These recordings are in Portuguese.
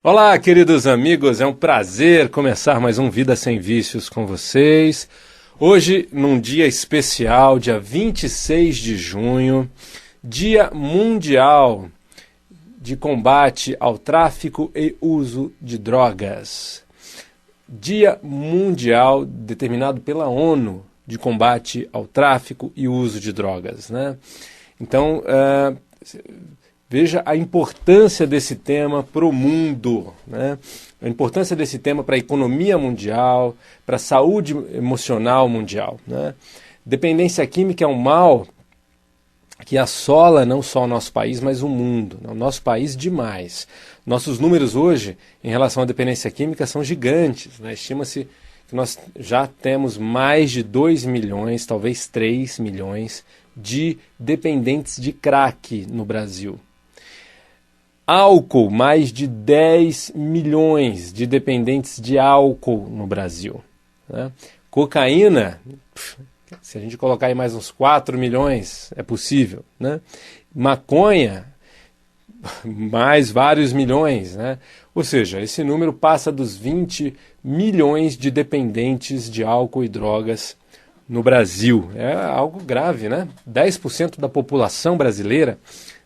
Olá, queridos amigos, é um prazer começar mais um Vida Sem Vícios com vocês. Hoje, num dia especial, dia 26 de junho, Dia Mundial de Combate ao Tráfico e Uso de Drogas. Dia Mundial determinado pela ONU de combate ao tráfico e uso de drogas, né? Então, veja a importância desse tema para o mundo, né? A importância desse tema para a economia mundial, para a saúde emocional mundial, né? Dependência química é um mal que assola não só o nosso país, mas o mundo. O nosso país demais. Nossos números hoje, em relação à dependência química, são gigantes, né? Estima-se que nós já temos mais de 2 milhões, talvez 3 milhões, de dependentes de crack no Brasil. Álcool, mais de 10 milhões de dependentes de álcool no Brasil, né? Cocaína, se a gente colocar aí mais uns 4 milhões, é possível, né? Maconha, mais vários milhões, né? Ou seja, esse número passa dos 20 milhões de dependentes de álcool e drogas no Brasil. É algo grave, né? 10% da população brasileira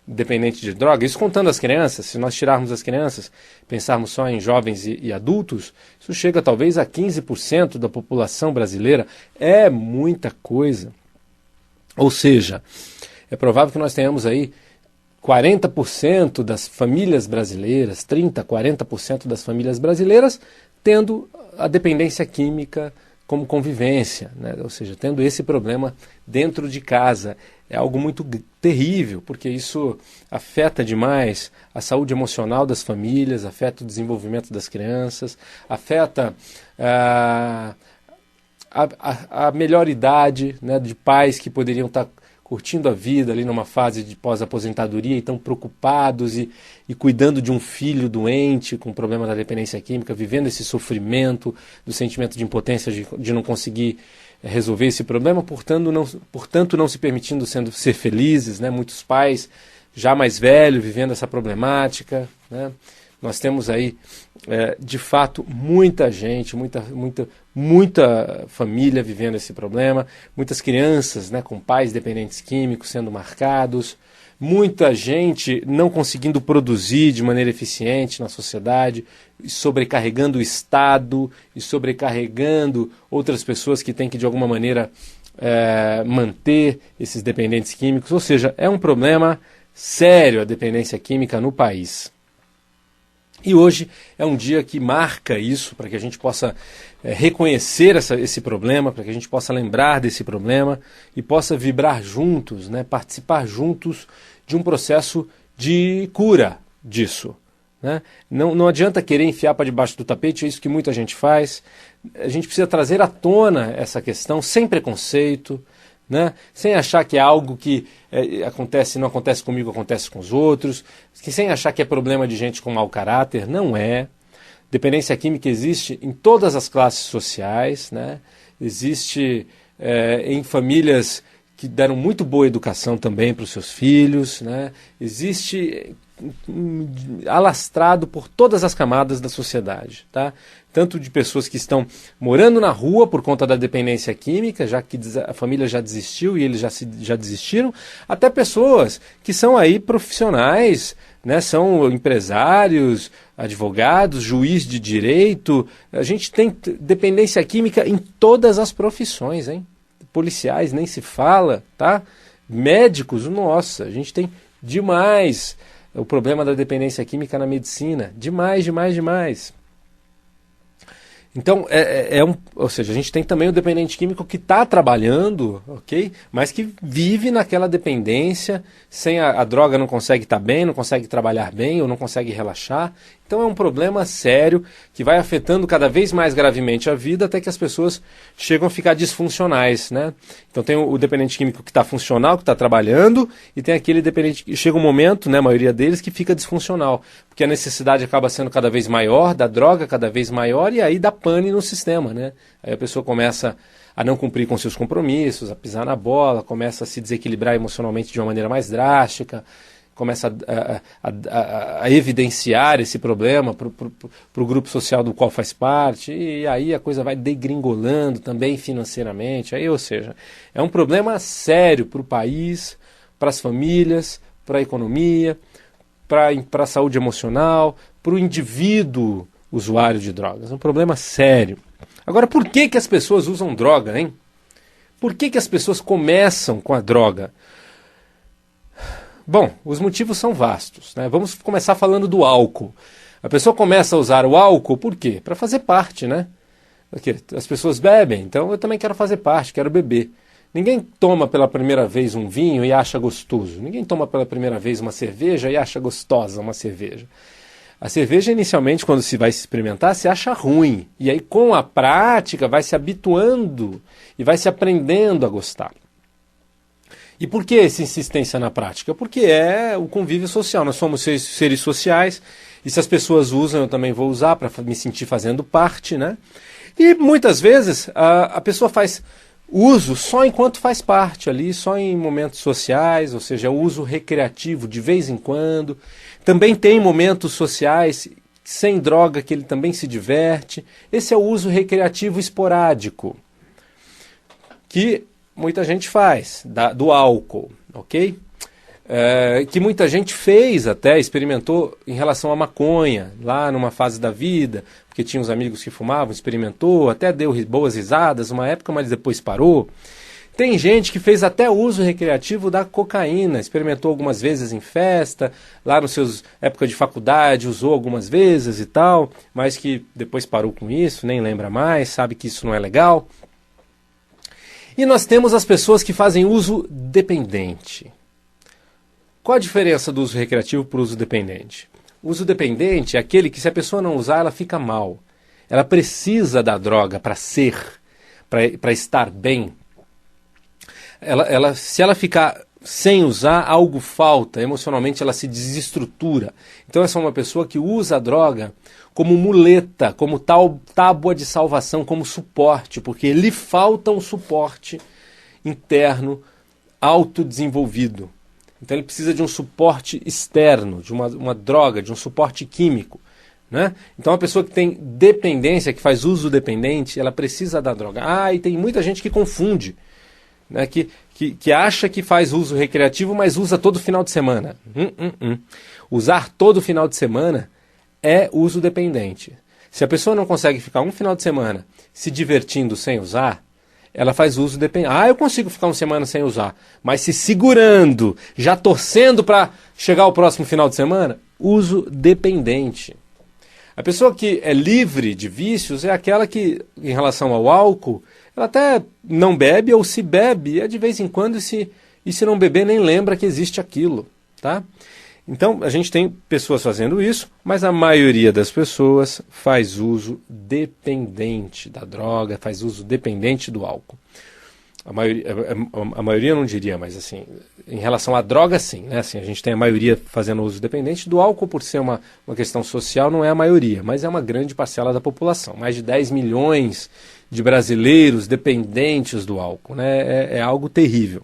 dependente de droga, isso contando as crianças. Se nós tirarmos as crianças, pensarmos só em jovens e adultos, isso chega talvez a 15% da população brasileira. É muita coisa. Ou seja, é provável que nós tenhamos aí 40% das famílias brasileiras, 30%, 40% das famílias brasileiras tendo a dependência química como convivência, né? Ou seja, tendo esse problema dentro de casa. É algo muito terrível, porque isso afeta demais a saúde emocional das famílias, afeta o desenvolvimento das crianças, afeta a melhor idade, né, de pais que poderiam estar curtindo a vida ali numa fase de pós-aposentadoria e estão preocupados e cuidando de um filho doente com problema da dependência química, vivendo esse sofrimento do sentimento de impotência de não conseguir resolver esse problema, portanto não se permitindo ser felizes, né? Muitos pais já mais velhos vivendo essa problemática, né? Nós temos aí, de fato, muita gente, muita família vivendo esse problema, muitas crianças, né, com pais dependentes químicos sendo marcados, muita gente não conseguindo produzir de maneira eficiente na sociedade, sobrecarregando o Estado e sobrecarregando outras pessoas que têm que, de alguma maneira, manter esses dependentes químicos. Ou seja, é um problema sério a dependência química no país. E hoje é um dia que marca isso, para que a gente possa reconhecer esse problema, para que a gente possa lembrar desse problema e possa vibrar juntos, né, participar juntos de um processo de cura disso, né? Não adianta querer enfiar para debaixo do tapete, é isso que muita gente faz. A gente precisa trazer à tona essa questão sem preconceito, né? Sem achar que é algo que não acontece comigo, acontece com os outros, sem achar que é problema de gente com mau caráter. Não é. Dependência química existe em todas as classes sociais, né? Existe em famílias que deram muito boa educação também para os seus filhos, né? Existe alastrado por todas as camadas da sociedade, tá? Tanto de pessoas que estão morando na rua por conta da dependência química, já que a família já desistiu e eles já desistiram, até pessoas que são aí profissionais, né? São empresários, advogados, juiz de direito. A gente tem dependência química em todas as profissões, hein? Policiais nem se fala, tá? Médicos, nossa, a gente tem demais o problema da dependência química na medicina. Demais, demais, demais. Então, ou seja, a gente tem também o dependente químico que está trabalhando, ok? Mas que vive naquela dependência, sem a droga não consegue estar bem, não consegue trabalhar bem ou não consegue relaxar. Então é um problema sério que vai afetando cada vez mais gravemente a vida até que as pessoas chegam a ficar disfuncionais, né? Então tem o dependente químico que está funcional, que está trabalhando, e tem aquele dependente que chega um momento, né, a maioria deles, que fica disfuncional, porque a necessidade acaba sendo cada vez maior, da droga cada vez maior, e aí dá pane no sistema, né? Aí a pessoa começa a não cumprir com seus compromissos, a pisar na bola, começa a se desequilibrar emocionalmente de uma maneira mais drástica, começa a evidenciar esse problema para o grupo social do qual faz parte, e aí a coisa vai degringolando também financeiramente. Aí, ou seja, é um problema sério para o país, para as famílias, para a economia, para a saúde emocional, para o indivíduo usuário de drogas. É um problema sério. Agora, por que as pessoas usam droga, hein? Por que as pessoas começam com a droga? Bom, os motivos são vastos, né? Vamos começar falando do álcool. A pessoa começa a usar o álcool por quê? Para fazer parte, né? Porque as pessoas bebem, então eu também quero fazer parte, quero beber. Ninguém toma pela primeira vez um vinho e acha gostoso. Ninguém toma pela primeira vez uma cerveja e acha gostosa uma cerveja. A cerveja, inicialmente, quando se vai se experimentar, se acha ruim. E aí, com a prática, vai se habituando e vai se aprendendo a gostar. E por que essa insistência na prática? Porque é o convívio social. Nós somos seres sociais e se as pessoas usam, eu também vou usar para me sentir fazendo parte, né? E muitas vezes a pessoa faz uso só enquanto faz parte ali, só em momentos sociais, ou seja, o uso recreativo de vez em quando. Também tem momentos sociais sem droga que ele também se diverte. Esse é o uso recreativo esporádico, que muita gente faz, do álcool, ok? Que muita gente fez até, experimentou em relação à maconha, lá numa fase da vida, porque tinha uns amigos que fumavam, experimentou, até deu boas risadas uma época, mas depois parou. Tem gente que fez até uso recreativo da cocaína, experimentou algumas vezes em festa, lá nos seus época de faculdade, usou algumas vezes e tal, mas que depois parou com isso, nem lembra mais, sabe que isso não é legal. E nós temos as pessoas que fazem uso dependente. Qual a diferença do uso recreativo para o uso dependente? O uso dependente é aquele que, se a pessoa não usar, ela fica mal. Ela precisa da droga para ser, para estar bem. Se ela ficar sem usar, algo falta. Emocionalmente, ela se desestrutura. Então, essa é uma pessoa que usa a droga como muleta, como tábua de salvação, como suporte, porque lhe falta um suporte interno autodesenvolvido. Então ele precisa de um suporte externo, de uma droga, de um suporte químico, né? Então a pessoa que tem dependência, que faz uso dependente, ela precisa da droga. E tem muita gente que confunde, né? Que acha que faz uso recreativo, mas usa todo final de semana. Usar todo final de semana é uso dependente. Se a pessoa não consegue ficar um final de semana se divertindo sem usar, ela faz uso dependente. Eu consigo ficar uma semana sem usar, mas se segurando, já torcendo para chegar ao próximo final de semana, uso dependente. A pessoa que é livre de vícios é aquela que, em relação ao álcool, ela até não bebe, ou se bebe, é de vez em quando, e se não beber nem lembra que existe aquilo, tá? Então, a gente tem pessoas fazendo isso, mas a maioria das pessoas faz uso dependente da droga, faz uso dependente do álcool. A maioria eu não diria, mas assim, em relação à droga, sim, né? Assim, a gente tem a maioria fazendo uso dependente do álcool, por ser uma questão social, não é a maioria, mas é uma grande parcela da população. Mais de 10 milhões de brasileiros dependentes do álcool, né? É algo terrível.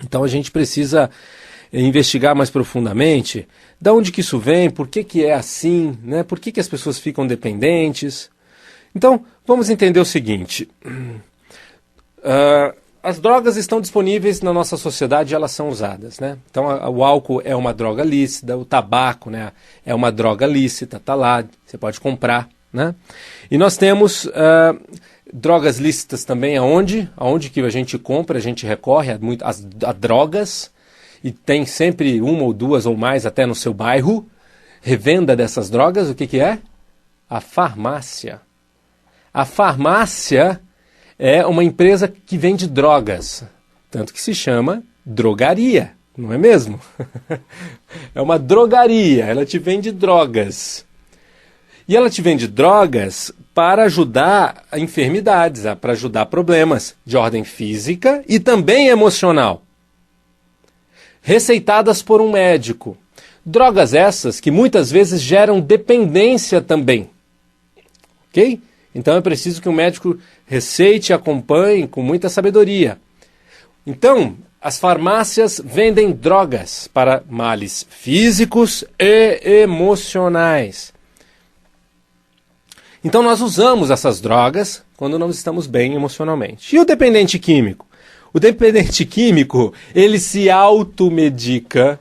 Então, a gente precisa investigar mais profundamente de onde que isso vem, por que é assim, né? Por que as pessoas ficam dependentes. Então, vamos entender o seguinte. As drogas estão disponíveis na nossa sociedade e elas são usadas, né? Então, o álcool é uma droga lícita, o tabaco, né, é uma droga lícita, está lá, você pode comprar, né? E nós temos drogas lícitas também aonde que a gente compra, a gente recorre a drogas, e tem sempre uma ou duas ou mais até no seu bairro, revenda dessas drogas, o que é? A farmácia. A farmácia é uma empresa que vende drogas, tanto que se chama drogaria, não é mesmo? É uma drogaria, ela te vende drogas. E ela te vende drogas para ajudar a enfermidades, para ajudar problemas de ordem física e também emocional, receitadas por um médico. Drogas essas que muitas vezes geram dependência também. Ok? Então é preciso que o médico receite e acompanhe com muita sabedoria. Então, As farmácias vendem drogas para males físicos e emocionais. Então nós usamos essas drogas quando não estamos bem emocionalmente. E o dependente químico? O dependente químico, ele se automedica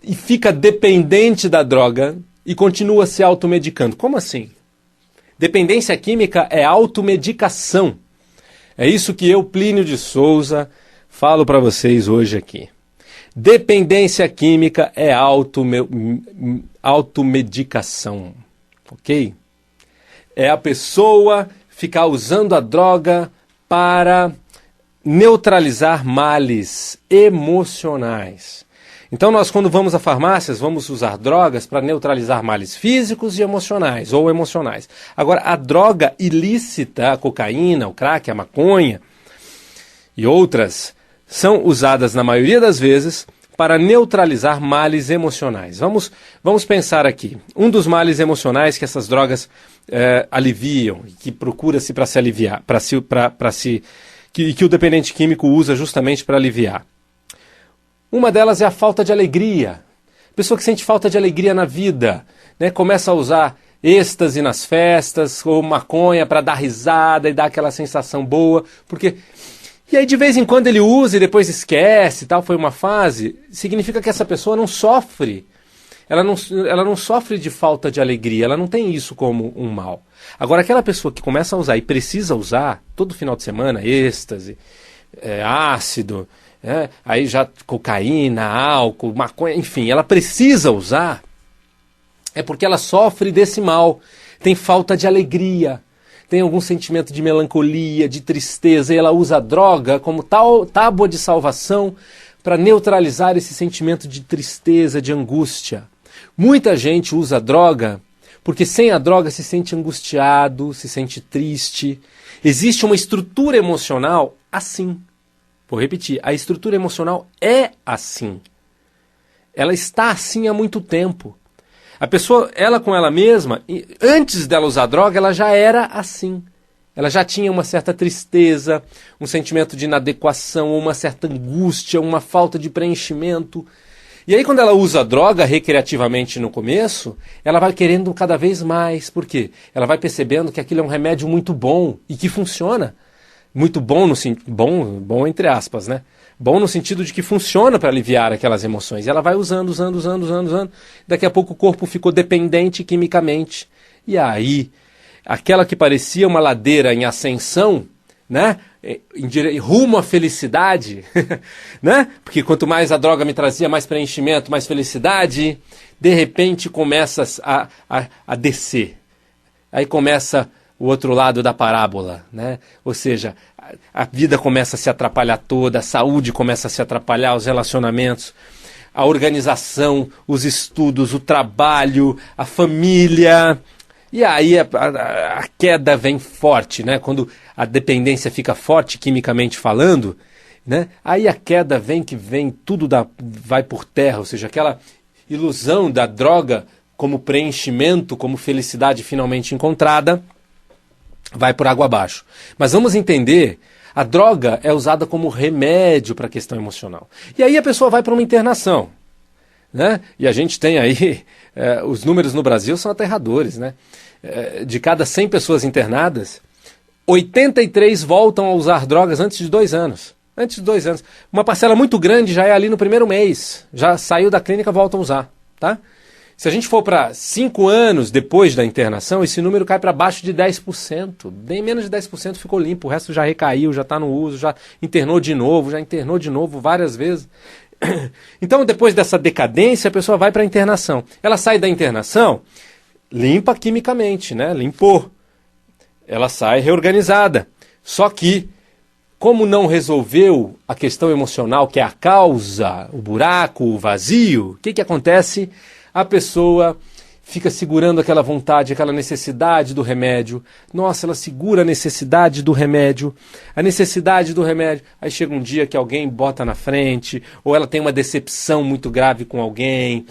e fica dependente da droga e continua se automedicando. Como assim? Dependência química é automedicação. É isso que eu, Plínio de Souza, falo para vocês hoje aqui. Dependência química é automedicação, ok? É a pessoa ficar usando a droga para neutralizar males emocionais. Então nós, quando vamos a farmácias, vamos usar drogas para neutralizar males físicos e emocionais, ou emocionais. Agora, a droga ilícita, a cocaína, o crack, a maconha e outras, são usadas na maioria das vezes para neutralizar males emocionais. Vamos pensar aqui. Um dos males emocionais que essas drogas aliviam, que procura-se para se aliviar, que o dependente químico usa justamente para aliviar. Uma delas é a falta de alegria. Pessoa que sente falta de alegria na vida, né? Começa a usar êxtase nas festas, ou maconha para dar risada e dar aquela sensação boa, porque... E aí de vez em quando ele usa e depois esquece e tal, foi uma fase, significa que essa pessoa não sofre. Ela não sofre de falta de alegria, ela não tem isso como um mal. Agora aquela pessoa que começa a usar e precisa usar todo final de semana, êxtase, ácido... aí já cocaína, álcool, maconha, enfim, ela precisa usar, é porque ela sofre desse mal, tem falta de alegria, tem algum sentimento de melancolia, de tristeza, e ela usa a droga como tábua de salvação para neutralizar esse sentimento de tristeza, de angústia. Muita gente usa a droga porque sem a droga se sente angustiado, se sente triste. Existe uma estrutura emocional assim. Vou repetir, a estrutura emocional é assim. Ela está assim há muito tempo. A pessoa, ela com ela mesma, antes dela usar droga, ela já era assim. Ela já tinha uma certa tristeza, um sentimento de inadequação, uma certa angústia, uma falta de preenchimento. E aí quando ela usa a droga recreativamente no começo, ela vai querendo cada vez mais. Por quê? Ela vai percebendo que aquilo é um remédio muito bom e que funciona. Muito bom, bom entre aspas, né? Bom no sentido de que funciona para aliviar aquelas emoções. E ela vai usando. Daqui a pouco o corpo ficou dependente quimicamente. E aí, aquela que parecia uma ladeira em ascensão, né? Rumo à felicidade, né? Porque quanto mais a droga me trazia, mais preenchimento, mais felicidade, de repente começa a descer. Aí começa o outro lado da parábola, né? Ou seja, a vida começa a se atrapalhar toda, a saúde começa a se atrapalhar, os relacionamentos, a organização, os estudos, o trabalho, a família. E aí a queda vem forte, né? Quando a dependência fica forte, quimicamente falando, né? Aí a queda vem tudo vai por terra, ou seja, aquela ilusão da droga como preenchimento, como felicidade finalmente encontrada, vai por água abaixo. Mas vamos entender, a droga é usada como remédio para a questão emocional. E aí a pessoa vai para uma internação, né? E a gente tem aí, os números no Brasil são aterradores, né? De cada 100 pessoas internadas, 83 voltam a usar drogas antes de 2 anos. Antes de 2 anos. Uma parcela muito grande já é ali no primeiro mês. Já saiu da clínica, volta a usar, tá? Se a gente for para 5 anos depois da internação, esse número cai para abaixo de 10%. Bem menos de 10% ficou limpo, o resto já recaiu, já está no uso, já internou de novo várias vezes. Então, depois dessa decadência, a pessoa vai para a internação. Ela sai da internação, limpa quimicamente, né? Limpou. Ela sai reorganizada. Só que, como não resolveu a questão emocional, que é a causa, o buraco, o vazio, o que acontece? A pessoa fica segurando aquela vontade, aquela necessidade do remédio. Nossa, ela segura a necessidade do remédio. Aí chega um dia que alguém bota na frente, ou ela tem uma decepção muito grave com alguém,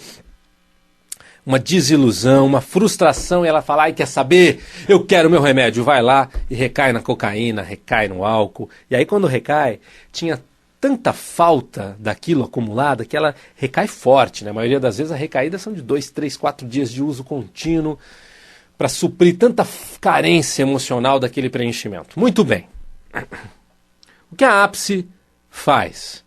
uma desilusão, uma frustração, e ela fala, ai, quer saber? Eu quero meu remédio. Vai lá e recai na cocaína, recai no álcool. E aí quando recai, tinha tanta falta daquilo acumulada que ela recai forte, né? A maioria das vezes a recaída são de 2, 3, 4 dias de uso contínuo para suprir tanta carência emocional daquele preenchimento. Muito bem. O que a APSE faz?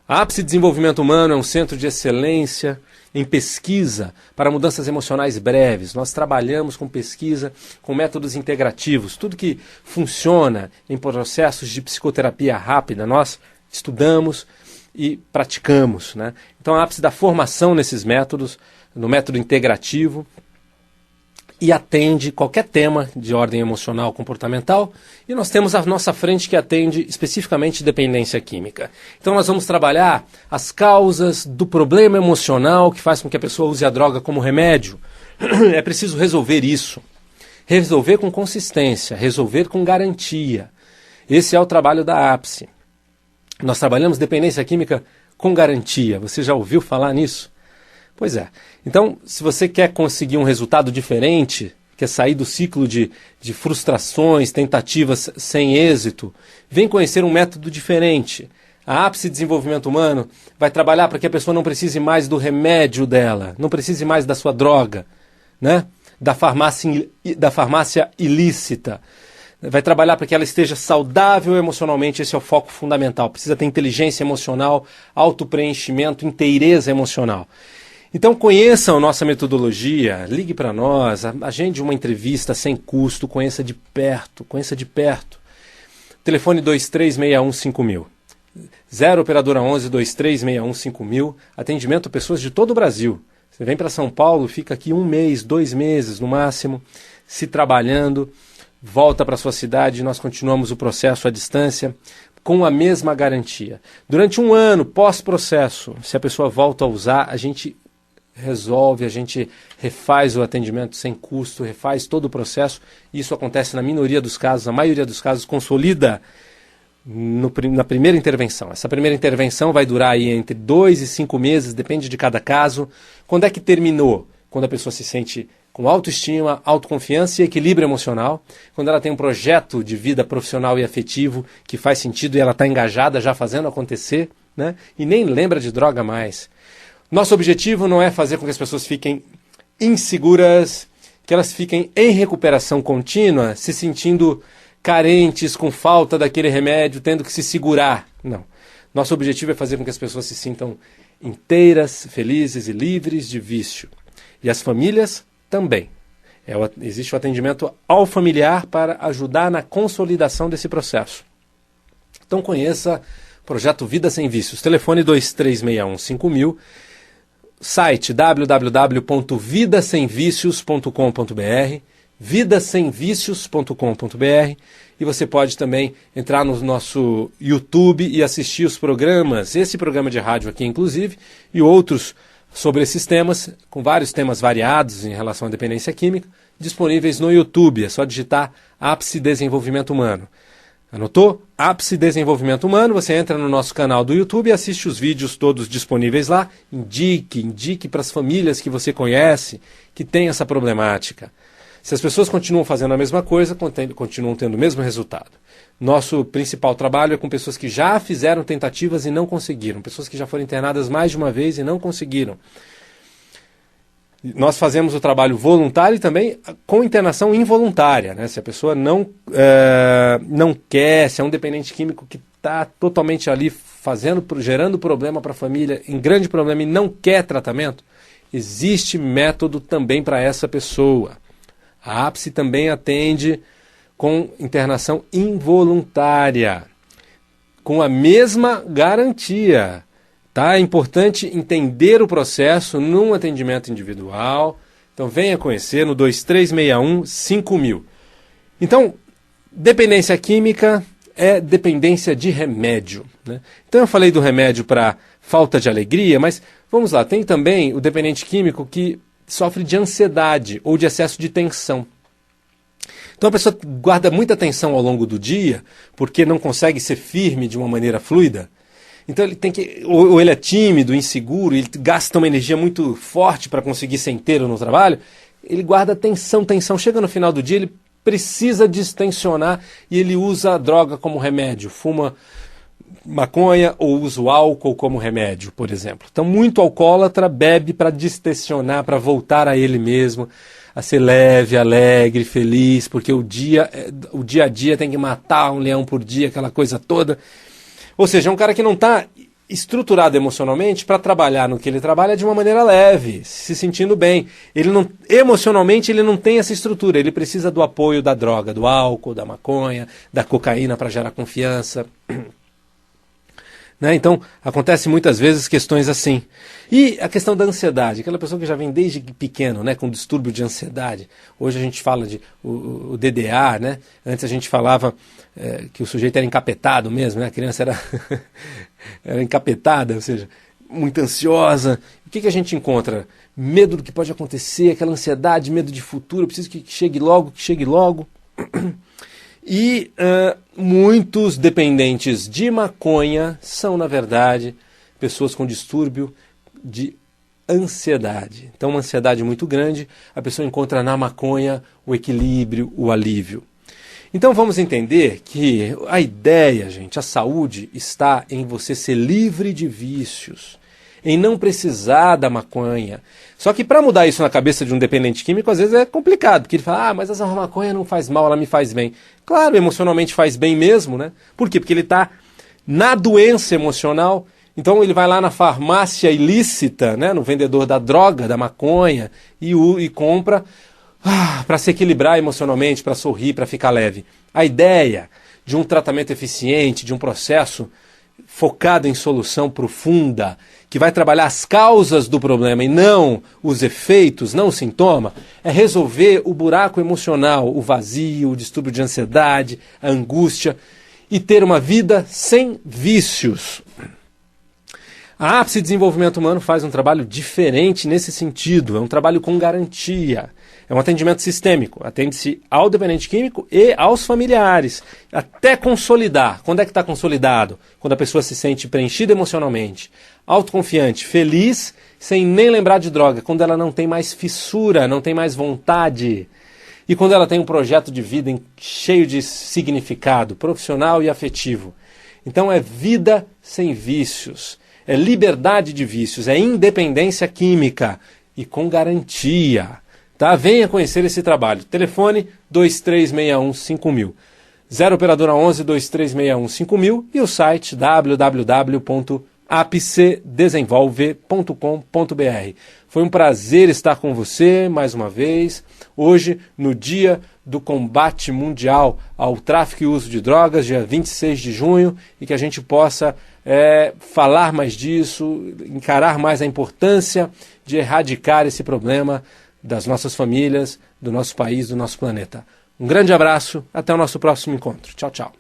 A APSE Desenvolvimento Humano é um centro de excelência em pesquisa para mudanças emocionais breves. Nós trabalhamos com pesquisa, com métodos integrativos. Tudo que funciona em processos de psicoterapia rápida, nós estudamos e praticamos, né? Então a APSE dá formação nesses métodos, no método integrativo, e atende qualquer tema de ordem emocional comportamental, e nós temos à nossa frente que atende especificamente dependência química. Então nós vamos trabalhar as causas do problema emocional que faz com que a pessoa use a droga como remédio. É preciso resolver isso. Resolver com consistência, resolver com garantia. Esse é o trabalho da APSE. Nós trabalhamos dependência química com garantia. Você já ouviu falar nisso? Pois é. Então, se você quer conseguir um resultado diferente, quer sair do ciclo de frustrações, tentativas sem êxito, vem conhecer um método diferente. A APSE Desenvolvimento Humano vai trabalhar para que a pessoa não precise mais do remédio dela, não precise mais da sua droga, né? da farmácia ilícita. Vai trabalhar para que ela esteja saudável emocionalmente, esse é o foco fundamental. Precisa ter inteligência emocional, autopreenchimento, inteireza emocional. Então conheçam a nossa metodologia, ligue para nós, agende uma entrevista sem custo, conheça de perto. Telefone 23615000. 0 operadora 11 23615000. Atendimento a pessoas de todo o Brasil. Você vem para São Paulo, fica aqui 1 mês, 2 meses no máximo, se trabalhando, volta para sua cidade, nós continuamos o processo à distância com a mesma garantia. Durante 1 ano, pós-processo, se a pessoa volta a usar, a gente resolve, a gente refaz o atendimento sem custo, refaz todo o processo. Isso acontece na minoria dos casos, na maioria dos casos consolida na primeira intervenção. Essa primeira intervenção vai durar aí entre 2 e 5 meses, depende de cada caso. Quando é que terminou? Quando a pessoa se sente com autoestima, autoconfiança e equilíbrio emocional, quando ela tem um projeto de vida profissional e afetivo que faz sentido e ela está engajada já fazendo acontecer, né? E nem lembra de droga mais. Nosso objetivo não é fazer com que as pessoas fiquem inseguras, que elas fiquem em recuperação contínua, se sentindo carentes, com falta daquele remédio, tendo que se segurar. Não. Nosso objetivo é fazer com que as pessoas se sintam inteiras, felizes e livres de vício. E as famílias também. Existe o atendimento ao familiar para ajudar na consolidação desse processo. Então conheça o projeto Vida Sem Vícios. Telefone 23615000. Site www.vidasemvicios.com.br, vidasemvicios.com.br, e você pode também entrar no nosso YouTube e assistir os programas, esse programa de rádio aqui inclusive, e outros sobre esses temas, com vários temas variados em relação à dependência química, disponíveis no YouTube. É só digitar APSE Desenvolvimento Humano. Anotou? APSE Desenvolvimento Humano, você entra no nosso canal do YouTube e assiste os vídeos todos disponíveis lá. Indique para as famílias que você conhece que tem essa problemática. Se as pessoas continuam fazendo a mesma coisa, continuam tendo o mesmo resultado. Nosso principal trabalho é com pessoas que já fizeram tentativas e não conseguiram, pessoas que já foram internadas mais de uma vez e não conseguiram. Nós fazemos o trabalho voluntário e também com internação involuntária, né? Se a pessoa não quer, se é um dependente químico que está totalmente ali gerando problema para a família, em grande problema e não quer tratamento, existe método também para essa pessoa. A APSE também atende com internação involuntária, com a mesma garantia. Tá? É importante entender o processo num atendimento individual. Então venha conhecer no 23615000. Então, dependência química é dependência de remédio, né? Então eu falei do remédio para falta de alegria, mas vamos lá, tem também o dependente químico que sofre de ansiedade ou de excesso de tensão. Então a pessoa guarda muita tensão ao longo do dia porque não consegue ser firme de uma maneira fluida. Então ele tem que, ou ele é tímido, inseguro, ele gasta uma energia muito forte para conseguir ser inteiro no trabalho, ele guarda tensão, chega no final do dia, ele precisa distensionar e ele usa a droga como remédio, fuma maconha ou usa o álcool como remédio, por exemplo. Então muito alcoólatra bebe para distensionar, para voltar a ele mesmo, a ser leve, alegre, feliz, porque o dia a dia tem que matar um leão por dia, aquela coisa toda. Ou seja, é um cara que não está estruturado emocionalmente para trabalhar no que ele trabalha de uma maneira leve, se sentindo bem. Emocionalmente ele não tem essa estrutura, ele precisa do apoio da droga, do álcool, da maconha, da cocaína para gerar confiança. Né? Então, acontece muitas vezes questões assim. E a questão da ansiedade, aquela pessoa que já vem desde pequeno, né, com distúrbio de ansiedade. Hoje a gente fala de o DDA, né? Antes a gente falava que o sujeito era encapetado mesmo, né? A criança era encapetada, ou seja, muito ansiosa. O que a gente encontra? Medo do que pode acontecer, aquela ansiedade, medo de futuro, preciso que chegue logo. E muitos dependentes de maconha são, na verdade, pessoas com distúrbio de ansiedade. Então, uma ansiedade muito grande, a pessoa encontra na maconha o equilíbrio, o alívio. Então, vamos entender que a ideia, gente, a saúde está em você ser livre de vícios, em não precisar da maconha. Só que para mudar isso na cabeça de um dependente químico, às vezes é complicado, porque ele fala, mas essa maconha não faz mal, ela me faz bem. Claro, emocionalmente faz bem mesmo, né? Por quê? Porque ele está na doença emocional, então ele vai lá na farmácia ilícita, né? No vendedor da droga, da maconha, e compra para se equilibrar emocionalmente, para sorrir, para ficar leve. A ideia de um tratamento eficiente, de um processo focado em solução profunda, que vai trabalhar as causas do problema e não os efeitos, não o sintoma, é resolver o buraco emocional, o vazio, o distúrbio de ansiedade, a angústia e ter uma vida sem vícios. A Ápice Desenvolvimento Humano faz um trabalho diferente nesse sentido, é um trabalho com garantia. É um atendimento sistêmico, atende-se ao dependente químico e aos familiares, até consolidar. Quando é que está consolidado? Quando a pessoa se sente preenchida emocionalmente, autoconfiante, feliz, sem nem lembrar de droga, quando ela não tem mais fissura, não tem mais vontade, e quando ela tem um projeto de vida cheio de significado, profissional e afetivo. Então é vida sem vícios, é liberdade de vícios, é independência química e com garantia. Tá? Venha conhecer esse trabalho. Telefone 2361-5000. 0 operadora 11 2361-5000 e o site www.apcedesenvolve.com.br. Foi um prazer estar com você mais uma vez, hoje no dia do combate mundial ao tráfico e uso de drogas, dia 26 de junho, e que a gente possa falar mais disso, encarar mais a importância de erradicar esse problema das nossas famílias, do nosso país, do nosso planeta. Um grande abraço, até o nosso próximo encontro. Tchau, tchau.